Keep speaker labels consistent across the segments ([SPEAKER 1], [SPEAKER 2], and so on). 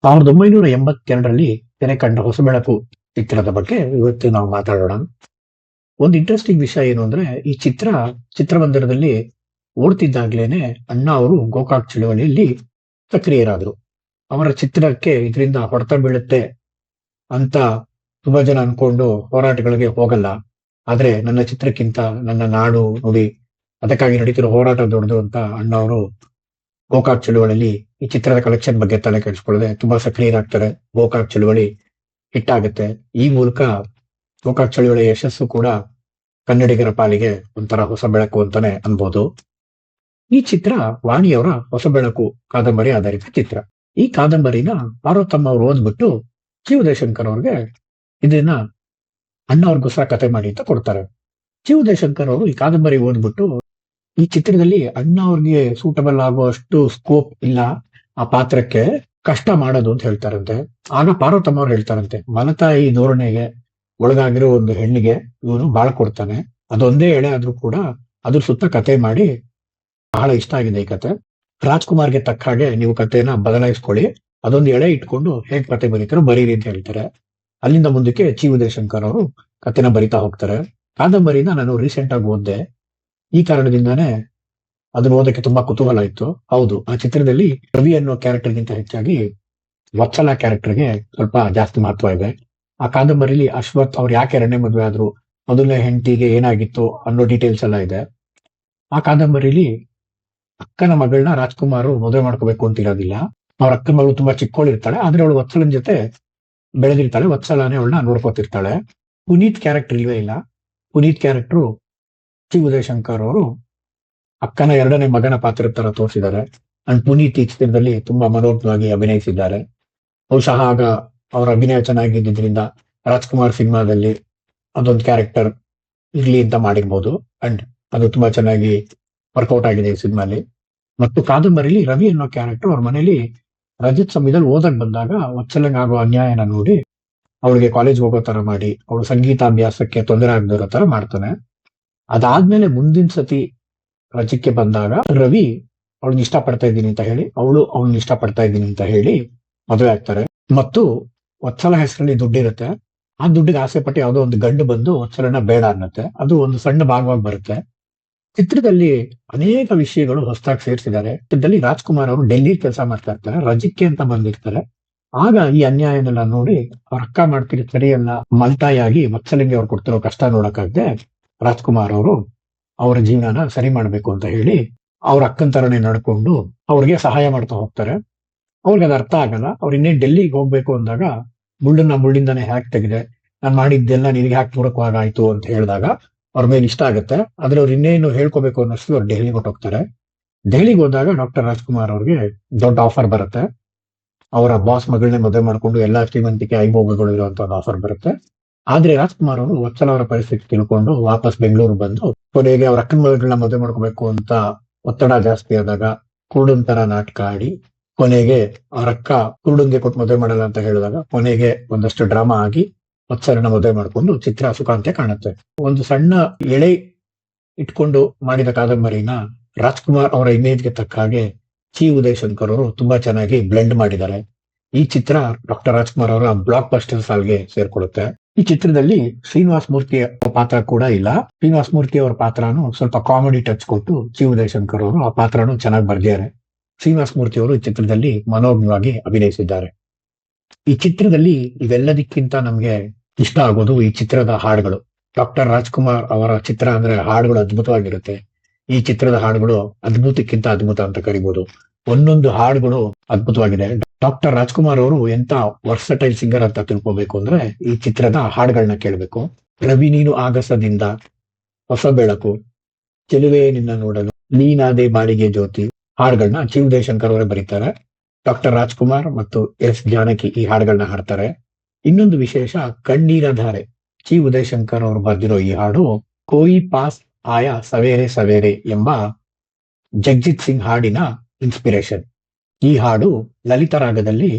[SPEAKER 1] 1982ರಲ್ಲಿ ತೆರೆ ಕಂಡ ಹೊಸಬೆಳಕು ಚಿತ್ರದ ಬಗ್ಗೆ ಇವತ್ತು ನಾವು ಮಾತಾಡೋಣ. ಒಂದು ಇಂಟ್ರೆಸ್ಟಿಂಗ್ ವಿಷಯ ಏನು ಅಂದ್ರೆ, ಈ ಚಿತ್ರಮಂದಿರದಲ್ಲಿ ಓಡ್ತಿದ್ದಾಗ್ಲೇನೆ ಅಣ್ಣ ಅವರು ಗೋಕಾಕ್ ಚಳವಳಿಯಲ್ಲಿ ಸಕ್ರಿಯರಾದರು. ಅವರ ಚಿತ್ರಕ್ಕೆ ಇದರಿಂದ ಹೊಡೆತ ಬೀಳುತ್ತೆ ಅಂತ ತುಂಬಾ ಜನ ಅನ್ಕೊಂಡು ಹೋರಾಟಗಳಿಗೆ ಹೋಗಲ್ಲ. ಆದ್ರೆ ನನ್ನ ಚಿತ್ರಕ್ಕಿಂತ ನನ್ನ ನಾಡು ನುಡಿ ಅದಕ್ಕಾಗಿ ನಡೀತಿರೋ ಹೋರಾಟ ದೊಡ್ಡದು ಅಂತ ಅಣ್ಣ ಅವರು ಗೋಕಾಕ್ ಚಳುವಳಿಯಲ್ಲಿ ಈ ಚಿತ್ರದ ಕಲೆಕ್ಷನ್ ಬಗ್ಗೆ ತಲೆ ಕೆಡಿಸ್ಕೊಳ್ಳದೆ ತುಂಬಾ ಸಕ್ರಿಯರಾಗ್ತಾರೆ. ಗೋಕಾಕ್ ಚಳುವಳಿ ಹಿಟ್ ಆಗುತ್ತೆ. ಈ ಮೂಲಕ ಗೋಕಾಕ್ ಚಳುವಳಿಯ ಯಶಸ್ಸು ಕೂಡ ಕನ್ನಡಿಗರ ಪಾಲಿಗೆ ಒಂಥರ ಹೊಸ ಬೆಳಕು ಅಂತಾನೆ ಅನ್ಬೋದು. ಈ ಚಿತ್ರ ವಾಣಿಯವರ ಹೊಸ ಬೆಳಕು ಕಾದಂಬರಿ ಆಧಾರಿತ ಚಿತ್ರ. ಈ ಕಾದಂಬರಿನ ಪಾರ್ವತಮ್ಮ ಅವ್ರು ಓದ್ಬಿಟ್ಟು ಜಿ ಉದಯಶಂಕರ್ ಅವ್ರಿಗೆ ಇದನ್ನ ಅಣ್ಣ ಅವ್ರಿಗೋಸ್ಕರ ಕತೆ ಮಾಡಿ ಅಂತ ಕೊಡ್ತಾರೆ. ಜಿ ಉದಯಶಂಕರ್ ಅವರು ಈ ಕಾದಂಬರಿ ಓದ್ಬಿಟ್ಟು ಈ ಚಿತ್ರದಲ್ಲಿ ಅಣ್ಣ ಅವ್ರಿಗೆ ಸೂಟಬಲ್ ಆಗುವಷ್ಟು ಸ್ಕೋಪ್ ಇಲ್ಲ, ಆ ಪಾತ್ರಕ್ಕೆ ಕಷ್ಟ ಮಾಡೋದು ಅಂತ ಹೇಳ್ತಾರಂತೆ. ಆಗ ಪಾರ್ವತಮ್ಮ ಅವ್ರು ಹೇಳ್ತಾರಂತೆ, ಮಲತಾಯಿ ಧೋರಣೆಗೆ ಒಳಗಾಗಿರೋ ಒಂದು ಹೆಣ್ಣಿಗೆ ಇವನು ಬಾಳ ಕೊಡ್ತಾನೆ, ಅದೊಂದೇ ಎಳೆ ಆದ್ರೂ ಕೂಡ ಅದ್ರ ಸುತ್ತ ಕತೆ ಮಾಡಿ ಬಹಳ ಇಷ್ಟ ಆಗಿದೆ ಈ ಕತೆ. ರಾಜ್ಕುಮಾರ್ಗೆ ತಕ್ಕ ಹಾಗೆ ನೀವು ಕಥೆನ ಬದಲಾಯಿಸ್ಕೊಳ್ಳಿ, ಅದೊಂದು ಎಳೆ ಇಟ್ಕೊಂಡು ಹೇಗ್ ಕತೆ ಬರೀತಾರೋ ಬರೀರಿ ಅಂತ ಹೇಳ್ತಾರೆ. ಅಲ್ಲಿಂದ ಮುಂದಕ್ಕೆ ಜಿ ಉದಯಶಂಕರ್ ಅವರು ಕಥೆನ ಬರಿತಾ ಹೋಗ್ತಾರೆ. ಕಾದಂಬರಿನ ನಾನು ರೀಸೆಂಟ್ ಆಗಿ ಓದ್ದೆ. ಈ ಕಾರಣದಿಂದಾನೇ ಅದನ್ನ ಓದಕ್ಕೆ ತುಂಬಾ ಕುತೂಹಲ ಇತ್ತು. ಹೌದು, ಆ ಚಿತ್ರದಲ್ಲಿ ರವಿ ಅನ್ನೋ ಕ್ಯಾರೆಕ್ಟರ್ಗಿಂತ ಹೆಚ್ಚಾಗಿ ವತ್ಸಲ ಕ್ಯಾರೆಕ್ಟರ್ಗೆ ಸ್ವಲ್ಪ ಜಾಸ್ತಿ ಮಹತ್ವ ಇದೆ. ಆ ಕಾದಂಬರಿಲಿ ಅಶ್ವಥ್ ಅವ್ರು ಯಾಕೆ ಎರಡನೇ ಮದುವೆ ಆದ್ರು, ಮೊದಲನೇ ಹೆಂಡತಿಗೆ ಏನಾಗಿತ್ತು ಅನ್ನೋ ಡೀಟೇಲ್ಸ್ ಎಲ್ಲ ಇದೆ. ಆ ಕಾದಂಬರಿಲಿ ಅಕ್ಕನ ಮಗಳನ್ನ ರಾಜ್ಕುಮಾರ್ ಮದುವೆ ಮಾಡ್ಕೋಬೇಕು ಅಂತ ಇರೋದಿಲ್ಲ. ಅವ್ರ ಅಕ್ಕನ ಮಗಳು ತುಂಬಾ ಚಿಕ್ಕೋಳಿರ್ತಾಳೆ, ಆದ್ರೆ ಅವಳು ವತ್ಸಲನ್ ಜೊತೆ ಬೆಳೆದಿರ್ತಾಳೆ, ವತ್ಸಲಾನೇ ಅವಳನ್ನ ನೋಡ್ಕೋತಿರ್ತಾಳೆ. ಪುನೀತ್ ಕ್ಯಾರೆಕ್ಟರ್ ಇಲ್ವೇ ಇಲ್ಲ. ಪುನೀತ್ ಕ್ಯಾರೆಕ್ಟರ್ ಜಿ ಉದಯಶಂಕರ್ ಅವರು ಅಕ್ಕನ ಎರಡನೇ ಮಗನ ಪಾತ್ರ ತರ ತೋರಿಸಿದ್ದಾರೆ. ಅಂಡ್ ಪುನೀತ್ ಈ ಚಿತ್ರದಲ್ಲಿ ತುಂಬಾ ಮನೋಜ್ಞವಾಗಿ ಅಭಿನಯಿಸಿದ್ದಾರೆ. ಬಹುಶಃ ಆಗ ಅವರ ಅಭಿನಯ ಚೆನ್ನಾಗಿದ್ದರಿಂದ ರಾಜ್ಕುಮಾರ್ ಸಿನಿಮಾದಲ್ಲಿ ಅದೊಂದು ಕ್ಯಾರೆಕ್ಟರ್ ಇರ್ಲಿ ಅಂತ ಮಾಡಿರ್ಬೋದು. ಅಂಡ್ ಅದು ತುಂಬಾ ಚೆನ್ನಾಗಿ ವರ್ಕೌಟ್ ಆಗಿದೆ ಈ ಸಿನಿಮಾಲಿ. ಮತ್ತು ಕಾದಂಬರಿಲಿ ರವಿ ಅನ್ನೋ ಕ್ಯಾರೆಕ್ಟರ್ ಅವ್ರ ಮನೇಲಿ ರಜತ್ ಸಮಯದಲ್ಲಿ ಓದಕ್ ಬಂದಾಗ ವತ್ಸಲಂಗ್ ಆಗೋ ಅನ್ಯಾಯನ ನೋಡಿ ಅವಳಿಗೆ ಕಾಲೇಜ್ ಹೋಗೋ ತರ ಮಾಡಿ ಅವಳು ಸಂಗೀತಾಭ್ಯಾಸಕ್ಕೆ ತೊಂದರೆ ಆಗದಿರೋ ತರ ಮಾಡ್ತಾನೆ. ಅದಾದ್ಮೇಲೆ ಮುಂದಿನ ಸತಿ ರಜಕ್ಕೆ ಬಂದಾಗ ರವಿ ಅವಳನ್ನ ಇಷ್ಟಪಡ್ತಾ ಇದ್ದೀನಿ ಅಂತ ಹೇಳಿ, ಅವಳು ಅವಳನ್ನ ಇಷ್ಟಪಡ್ತಾ ಇದ್ದೀನಿ ಅಂತ ಹೇಳಿ ಮದುವೆ ಆಗ್ತಾರೆ. ಮತ್ತು ವತ್ಸಲ ಹೆಸರಲ್ಲಿ ದುಡ್ಡಿರುತ್ತೆ. ಆ ದುಡ್ಡಿಗೆ ಆಸೆ ಪಟ್ಟು ಯಾವುದೋ ಒಂದು ಗಂಡು ಬಂದು ವತ್ಸಲನ ಬೇಡ ಅನ್ನತ್ತೆ. ಅದು ಒಂದು ಸಣ್ಣ ಭಾಗವಾಗಿ ಬರುತ್ತೆ. ಚಿತ್ರದಲ್ಲಿ ಅನೇಕ ವಿಷಯಗಳು ಹೊಸದಾಗಿ ಸೇರಿಸಿದ್ದಾರೆ. ಚಿತ್ರದಲ್ಲಿ ರಾಜ್ಕುಮಾರ್ ಅವರು ಡೆಲ್ಲಿ ಕೆಲಸ ಮಾಡ್ತಾ ಇರ್ತಾರೆ, ರಜಕ್ಕೆ ಅಂತ ಬಂದಿರ್ತಾರೆ. ಆಗ ಈ ಅನ್ಯಾಯನೆಲ್ಲ ನೋಡಿ ಅವ್ರ ಅಕ್ಕ ಮಾಡ್ತಿರೋ ಸರಿಯಲ್ಲ, ಮಲ್ತಾಯಾಗಿ ವತ್ಸಲಿಗೆ ಅವ್ರು ಕೊಡ್ತಿರೋ ಕಷ್ಟ ನೋಡಕ್ಕಾಗದೆ ರಾಜ್ಕುಮಾರ್ ಅವರು ಅವರ ಜೀವನನ ಸರಿ ಮಾಡ್ಬೇಕು ಅಂತ ಹೇಳಿ ಅವ್ರ ಅಕ್ಕನ ತರನೇ ನಡ್ಕೊಂಡು ಅವ್ರಿಗೆ ಸಹಾಯ ಮಾಡ್ತಾ ಹೋಗ್ತಾರೆ. ಅವ್ರಿಗೆ ಅದು ಅರ್ಥ ಆಗಲ್ಲ. ಅವ್ರು ಇನ್ನೇ ಡೆಲ್ಲಿಗೆ ಹೋಗ್ಬೇಕು ಅಂದಾಗ ಮುಳ್ಳಿಂದಾನೆ ಹ್ಯಾಕ್ ತೆಗೆದೆ, ನಾನು ಮಾಡಿದ್ದೆಲ್ಲ ನಿನಗೆ ಹ್ಯಾಕ್ ಪೂರಕವಾಗಾಯ್ತು ಅಂತ ಹೇಳಿದಾಗ ಅವ್ರ ಮೇಲೆ ಇಷ್ಟ ಆಗುತ್ತೆ. ಆದ್ರೆ ಅವ್ರು ಇನ್ನೇನು ಹೇಳ್ಕೋಬೇಕು ಅನ್ನೋಷ್ಟು ಅವ್ರು ಡೆಲ್ಲಿಗೆ ಹೊಟ್ಟೋಗ್ತಾರೆ. ಡೆಲ್ಲಿಗೆ ಹೋದಾಗ ಡಾಕ್ಟರ್ ರಾಜ್ಕುಮಾರ್ ಅವ್ರಿಗೆ ದೊಡ್ಡ ಆಫರ್ ಬರುತ್ತೆ. ಅವರ ಬಾಸ್ ಮಗಳನ್ನೇ ಮದುವೆ ಮಾಡ್ಕೊಂಡು ಎಲ್ಲಾ ಶ್ರೀಮಂತಿಕೆ ಐಭೋಗಗಳು ಇರುವಂತ ಒಂದು ಆಫರ್ ಬರುತ್ತೆ. ಆದ್ರೆ ರಾಜ್ಕುಮಾರ್ ಅವರು ವತ್ಸಲ ಅವರ ಪರಿಸ್ಥಿತಿ ತಿಳ್ಕೊಂಡು ವಾಪಸ್ ಬೆಂಗಳೂರು ಬಂದು ಕೊನೆಗೆ ಅವ್ರ ಅಕ್ಕನ ಮಗಳನ್ನ ಮದುವೆ ಮಾಡ್ಕೋಬೇಕು ಅಂತ ಒತ್ತಡ ಜಾಸ್ತಿ ಆದಾಗ ಕುರುಡನ್ ತರ ನಾಟಕ ಆಡಿ ಕೊನೆಗೆ ಅವ್ರ ಅಕ್ಕ ಕುರುಡನ್ಗೆ ಕೊಟ್ಟು ಮದುವೆ ಮಾಡಲ್ಲ ಅಂತ ಹೇಳಿದಾಗ ಕೊನೆಗೆ ಒಂದಷ್ಟು ಡ್ರಾಮಾ ಆಗಿ ವತ್ಸಲನ ಮದುವೆ ಮಾಡ್ಕೊಂಡು ಚಿತ್ರ ಸುಖಾಂತ್ಯ ಕಾಣುತ್ತೆ. ಒಂದು ಸಣ್ಣ ಎಳೆ ಇಟ್ಕೊಂಡು ಮಾಡಿದ ಕಾದಂಬರಿನ ರಾಜ್ಕುಮಾರ್ ಅವರ ಇಮೇಜ್ಗೆ ತಕ್ಕ ಹಾಗೆ ಜಿ ಉದಯಶಂಕರ್ ಅವರು ತುಂಬಾ ಚೆನ್ನಾಗಿ ಬ್ಲೆಂಡ್ ಮಾಡಿದ್ದಾರೆ. ಈ ಚಿತ್ರ ಡಾಕ್ಟರ್ ರಾಜ್ಕುಮಾರ್ ಅವರ ಬ್ಲಾಕ್ ಬಸ್ಟರ್ ಸಾಲ್ಗೆ ಸೇರ್ಕೊಳ್ಳುತ್ತೆ. ಈ ಚಿತ್ರದಲ್ಲಿ ಶ್ರೀನಿವಾಸ್ ಮೂರ್ತಿ ಪಾತ್ರ ಕೂಡ ಇಲ್ಲ. ಶ್ರೀನಿವಾಸ್ ಮೂರ್ತಿ ಅವರ ಪಾತ್ರನು ಸ್ವಲ್ಪ ಕಾಮಿಡಿ ಟಚ್ ಕೊಟ್ಟು ಜಿ ಉದಯಶಂಕರ್ ಅವರು ಆ ಪಾತ್ರನು ಚೆನ್ನಾಗಿ ಬರ್ದಿದ್ದಾರೆ. ಶ್ರೀನಿವಾಸ್ ಮೂರ್ತಿ ಅವರು ಈ ಚಿತ್ರದಲ್ಲಿ ಮನೋಜ್ಞವಾಗಿ ಅಭಿನಯಿಸಿದ್ದಾರೆ. ಈ ಚಿತ್ರದಲ್ಲಿ ಇವೆಲ್ಲದಕ್ಕಿಂತ ನಮ್ಗೆ ಇಷ್ಟ ಆಗೋದು ಈ ಚಿತ್ರದ ಹಾಡುಗಳು. ಡಾಕ್ಟರ್ ರಾಜ್ಕುಮಾರ್ ಅವರ ಚಿತ್ರ ಅಂದ್ರೆ ಹಾಡುಗಳು ಅದ್ಭುತವಾಗಿರುತ್ತೆ. ಈ ಚಿತ್ರದ ಹಾಡುಗಳು ಅದ್ಭುತಕ್ಕಿಂತ ಅದ್ಭುತ ಅಂತ ಕರಿಬಹುದು. ಒಂದೊಂದು ಹಾಡುಗಳು ಅದ್ಭುತವಾಗಿದೆ. ಡಾಕ್ಟರ್ ರಾಜ್ಕುಮಾರ್ ಅವರು ಎಂತ ವರ್ಸಟೈಲ್ ಸಿಂಗರ್ ಅಂತ ತಿಳ್ಕೊಬೇಕು ಅಂದ್ರೆ ಈ ಚಿತ್ರದ ಹಾಡುಗಳನ್ನ ಕೇಳಬೇಕು. ರವಿ ನೀನು ಆಗಸದಿಂದ, ಹೊಸ ಬೆಳಕು, ಚೆಲುವೆ ನಿನ್ನ ನೋಡಲು, ನೀನಾದೆ ಬಾಳಿಗೆ ಜ್ಯೋತಿ ಹಾಡುಗಳನ್ನ ಜಿ ಉದಯಶಂಕರ್ ಅವರೇ ಬರೀತಾರೆ. ಡಾಕ್ಟರ್ ರಾಜ್ಕುಮಾರ್ ಮತ್ತು ಎಸ್ ಜಾನಕಿ ಈ ಹಾಡುಗಳನ್ನ ಹಾಡ್ತಾರೆ. ಇನ್ನೊಂದು ವಿಶೇಷ, ಕಣ್ಣೀರ ಧಾರೆ ಜಿ ಉದಯಶಂಕರ್ ಅವರು ಬರೆದಿರೋ ಈ ಹಾಡು ಕೋಯಿ ಪಾಸ್ ಆಯಾ ಸವೇರೆ ಸವೇರೆ ಎಂಬ ಜಗಜಿತ್ ಸಿಂಗ್ ಹಾಡಿನ ಇನ್ಸ್ಪಿರೇಷನ್. ಈ ಹಾಡು ಲಲಿತ ರಾಗದಲ್ಲಿ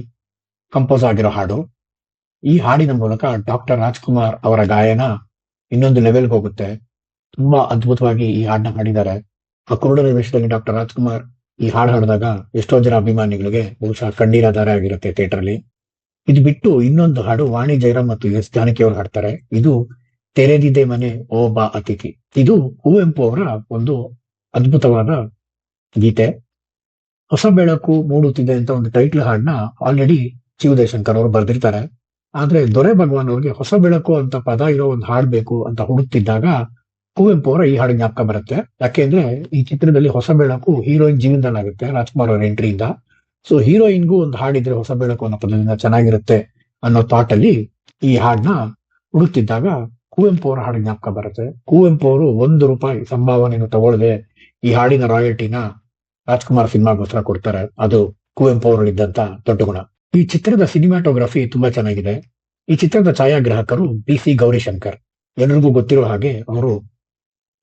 [SPEAKER 1] ಕಂಪೋಸ್ ಆಗಿರೋ ಹಾಡು. ಈ ಹಾಡಿನ ಮೂಲಕ ಡಾಕ್ಟರ್ ರಾಜ್ಕುಮಾರ್ ಅವರ ಗಾಯನ ಇನ್ನೊಂದು ಲೆವೆಲ್ಗೆ ಹೋಗುತ್ತೆ. ತುಂಬಾ ಅದ್ಭುತವಾಗಿ ಈ ಹಾಡನ್ನ ಹಾಡಿದ್ದಾರೆ. ಆ ಕುರುಡನ ವೇಷದಲ್ಲಿ ಡಾಕ್ಟರ್ ರಾಜ್ಕುಮಾರ್ ಈ ಹಾಡು ಹಾಡಿದಾಗ ಎಷ್ಟೋ ಜನ ಅಭಿಮಾನಿಗಳಿಗೆ ಬಹುಶಃ ಕಣ್ಣೀರಾಧಾರ ಆಗಿರುತ್ತೆ ಥಿಯೇಟರ್ ಅಲ್ಲಿ. ಇದು ಬಿಟ್ಟು ಇನ್ನೊಂದು ಹಾಡು ವಾಣಿ ಜಯರಾಮ್ ಮತ್ತು ಎಸ್ ಜಾನಕಿ ಅವರು ಹಾಡ್ತಾರೆ. ಇದು ತೆರೆದಿದೆ ಮನೆ ಓ ಬಾ ಅತಿಥಿ. ಇದು ಕುವೆಂಪು ಅವರ ಒಂದು ಅದ್ಭುತವಾದ ಗೀತೆ. ಹೊಸ ಬೆಳಕು ಮೂಡುತ್ತಿದೆ ಅಂತ ಒಂದು ಟೈಟ್ಲ್ ಹಾಡನ್ನ ಆಲ್ರೆಡಿ ಶಿವದಯಶಂಕರ್ ಅವರು ಬರೆದಿರ್ತಾರೆ. ಆದ್ರೆ ದೊರೆ ಭಗವಾನ್ ಅವ್ರಿಗೆ ಹೊಸ ಬೆಳಕು ಅಂತ ಪದ ಇರೋ ಒಂದು ಹಾಡ್ ಬೇಕು ಅಂತ ಹುಡುಕ್ತಿದ್ದಾಗ ಕುವೆಂಪು ಅವರ ಈ ಹಾಡು ಜ್ಞಾಪಕ ಬರುತ್ತೆ. ಯಾಕೆಂದ್ರೆ ಈ ಚಿತ್ರದಲ್ಲಿ ಹೊಸ ಬೆಳಕು ಹೀರೋಯಿನ್ ಜೀವನದಲ್ಲಾಗುತ್ತೆ ರಾಜ್ಕುಮಾರ್ ಅವರ ಎಂಟ್ರಿಯಿಂದ. ಸೊ ಹೀರೋಯಿನ್ಗೂ ಒಂದು ಹಾಡಿದ್ರೆ ಹೊಸ ಬೆಳಕು ಅನ್ನೋ ಪದದಿಂದ ಚೆನ್ನಾಗಿರುತ್ತೆ ಅನ್ನೋ ಥಾಟ್ ಅಲ್ಲಿ ಈ ಹಾಡನ್ನ ಹುಡುಕ್ತಿದ್ದಾಗ ಕುವೆಂಪು ಅವರ ಹಾಡು ಜ್ಞಾಪಕ ಬರುತ್ತೆ. ಕುವೆಂಪು ಅವರು ₹1 ಸಂಭಾವನೆಯನ್ನು ತಗೊಳ್ಳದೆ ಈ ಹಾಡಿನ ರಾಯಲ್ಟಿನ ರಾಜ್ಕುಮಾರ್ ಸಿನಿಮಾಗೋಸ್ಕರ ಕೊಡ್ತಾರೆ. ಅದು ಕುವೆಂಪು ಅವರಲ್ಲಿದ್ದಂತ ದೊಡ್ಡ ಗುಣ. ಈ ಚಿತ್ರದ ಸಿನಿಮಾಟೋಗ್ರಫಿ ತುಂಬಾ ಚೆನ್ನಾಗಿದೆ. ಈ ಚಿತ್ರದ ಛಾಯಾಗ್ರಾಹಕರು PC ಗೌರಿಶಂಕರ್. ಎಲ್ರಿಗೂ ಗೊತ್ತಿರೋ ಹಾಗೆ ಅವರು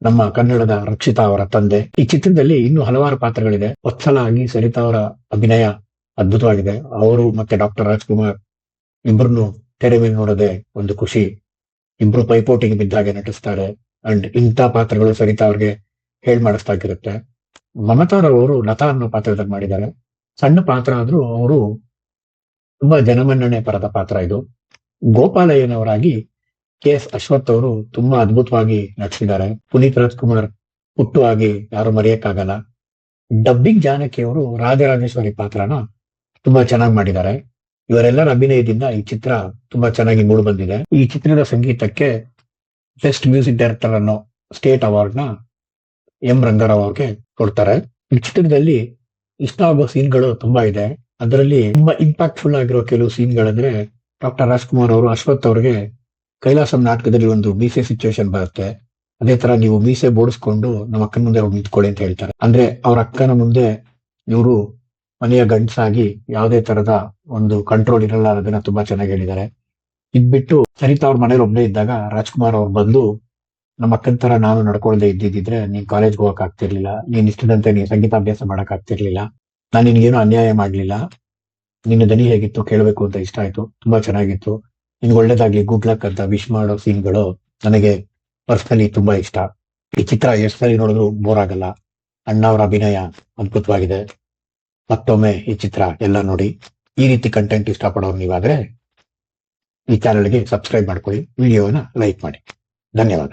[SPEAKER 1] ನಮ್ಮ ಕನ್ನಡದ ರಕ್ಷಿತಾ ಅವರ ತಂದೆ. ಈ ಚಿತ್ರದಲ್ಲಿ ಇನ್ನೂ ಹಲವಾರು ಪಾತ್ರಗಳಿದೆ. ವತ್ಸಲ ಆಗಿ ಸರಿತಾ ಅವರ ಅಭಿನಯ ಅದ್ಭುತವಾಗಿದೆ. ಅವರು ಮತ್ತೆ ಡಾಕ್ಟರ್ ರಾಜ್ಕುಮಾರ್ ಇಬ್ಬರನ್ನು ತೆರೆ ಮೇಲೆ ನೋಡದೆ ಒಂದು ಖುಷಿ. ಇಬ್ರು ಪೈಪೋಟಿಗೆ ಬಿದ್ದಾಗೆ ನಟಿಸ್ತಾರೆ. ಅಂಡ್ ಇಂಥ ಪಾತ್ರಗಳು ಸರಿತಾ ಅವ್ರಿಗೆ ಹೇಳ್ ಮಾಡಿಸ್ತಾಗಿರುತ್ತೆ. ಮಮತಾರವರು ಲತಾ ಅನ್ನೋ ಪಾತ್ರದಲ್ಲಿ ಮಾಡಿದ್ದಾರೆ. ಸಣ್ಣ ಪಾತ್ರ ಆದ್ರೂ ಅವರು ತುಂಬಾ ಜನಮನ್ನಣೆ ಪರದ ಪಾತ್ರ ಇದು. ಗೋಪಾಲಯ್ಯನವರಾಗಿ KS ಅಶ್ವಥ್ ಅವರು ತುಂಬಾ ಅದ್ಭುತವಾಗಿ ನಟಿಸಿದ್ದಾರೆ. ಪುನೀತ್ ರಾಜ್ಕುಮಾರ್ ಹುಟ್ಟುವಾಗಿ ಯಾರು ಮರೆಯಕ್ಕಾಗಲ್ಲ. ಡಬ್ಬಿಂಗ್ ಜಾನಕಿ ಅವರು ರಾಜರಾಜೇಶ್ವರಿ ಪಾತ್ರನ ತುಂಬಾ ಚೆನ್ನಾಗಿ ಮಾಡಿದ್ದಾರೆ. ಇವರೆಲ್ಲರ ಅಭಿನಯದಿಂದ ಈ ಚಿತ್ರ ತುಂಬಾ ಚೆನ್ನಾಗಿ ಮೂಡಿ ಬಂದಿದೆ. ಈ ಚಿತ್ರದ ಸಂಗೀತಕ್ಕೆ ಬೆಸ್ಟ್ ಮ್ಯೂಸಿಕ್ ಡೈರೆಕ್ಟರ್ ಅನ್ನೋ ಸ್ಟೇಟ್ ಅವಾರ್ಡ್ ನ M ರಂಗಾರಾವ್ ಅವ್ರಿಗೆ ಕೊಡ್ತಾರೆ. ಈ ಚಿತ್ರದಲ್ಲಿ ಇಷ್ಟ ಆಗೋ ಸೀನ್ಗಳು ತುಂಬಾ ಇದೆ. ಅದರಲ್ಲಿ ತುಂಬಾ ಇಂಪ್ಯಾಕ್ಟ್ಫುಲ್ ಆಗಿರೋ ಕೆಲವು ಸೀನ್ಗಳಂದ್ರೆ ಡಾಕ್ಟರ್ ರಾಜ್ಕುಮಾರ್ ಅವರು ಅಶ್ವಥ್ ಅವ್ರಿಗೆ ಕೈಲಾಸಂ ನಾಟಕದಲ್ಲಿ ಒಂದು ಮೀಸೆ ಸಿಚುವೇಶನ್ ಬರುತ್ತೆ. ಅದೇ ತರ ನೀವು ಮೀಸೆ ಬೋಡಿಸ್ಕೊಂಡು ನಮ್ಮ ಅಕ್ಕನ ಮುಂದೆ ಹೋಗಿ ನಿಂತ್ಕೊಳ್ಳಿ ಅಂತ ಹೇಳ್ತಾರೆ. ಅಂದ್ರೆ ಅವ್ರ ಅಕ್ಕನ ಮುಂದೆ ಇವರು ಮನೆಯ ಗಂಡಸಾಗಿ ಯಾವುದೇ ತರದ ಒಂದು ಕಂಟ್ರೋಲ್ ಇರಲ್ಲ ಅನ್ನೋದನ್ನ ತುಂಬಾ ಚೆನ್ನಾಗಿ ಹೇಳಿದ್ದಾರೆ. ಇದ್ಬಿಟ್ಟು ಸರಿತಾ ಅವ್ರ ಮನೇಲಿ ಒಬ್ಬನೇ ಇದ್ದಾಗ ರಾಜ್ಕುಮಾರ್ ಅವ್ರು ಬಂದು ನಮ್ಮ ಅಕ್ಕನ ತರ ನಾನು ನಡ್ಕೊಳ್ದೆ ಇದ್ದಿದ್ರೆ ನೀನ್ ಕಾಲೇಜ್ಗೆ ಹೋಗಕ್ ಆಗ್ತಿರ್ಲಿಲ್ಲ, ನೀನ್ ಇಷ್ಟದಂತೆ ನೀನ್ ಸಂಗೀತಾಭ್ಯಾಸ ಮಾಡಕ್ ಆಗ್ತಿರ್ಲಿಲ್ಲ, ನಾನು ನಿನ್ಗೇನು ಅನ್ಯಾಯ ಮಾಡ್ಲಿಲ್ಲ, ನಿನ್ನ ದನಿ ಹೇಗಿತ್ತು ಕೇಳಬೇಕು ಅಂತ ಇಷ್ಟ ಆಯ್ತು, ತುಂಬಾ ಚೆನ್ನಾಗಿತ್ತು, ನಿನ್ಗೆ ಒಳ್ಳೇದಾಗ್ಲಿ, ಗುಡ್ ಲಕ್ ಅಂತ ವಿಶ್ ಮಾಡೋ ಸೀನ್ಗಳು ನನಗೆ ಪರ್ಸನಲಿ ತುಂಬಾ ಇಷ್ಟ. ಈ ಚಿತ್ರ ಎಷ್ಟು ಸರಿ ನೋಡಿದ್ರು ಬೋರ್ ಆಗಲ್ಲ. ಅಣ್ಣ ಅವರ ಅಭಿನಯ ಅದ್ಭುತವಾಗಿದೆ. ಮತ್ತೊಮ್ಮೆ ಈ ಚಿತ್ರ ಎಲ್ಲ ನೋಡಿ. ಈ ರೀತಿ ಕಂಟೆಂಟ್ ಇಷ್ಟಪಡೋರು ನೀವಾದ್ರೆ ಈ ಚಾನೆಲ್ಗೆ ಸಬ್ಸ್ಕ್ರೈಬ್ ಮಾಡ್ಕೊಳ್ಳಿ, ವಿಡಿಯೋನ ಲೈಕ್ ಮಾಡಿ. ಧನ್ಯವಾದ.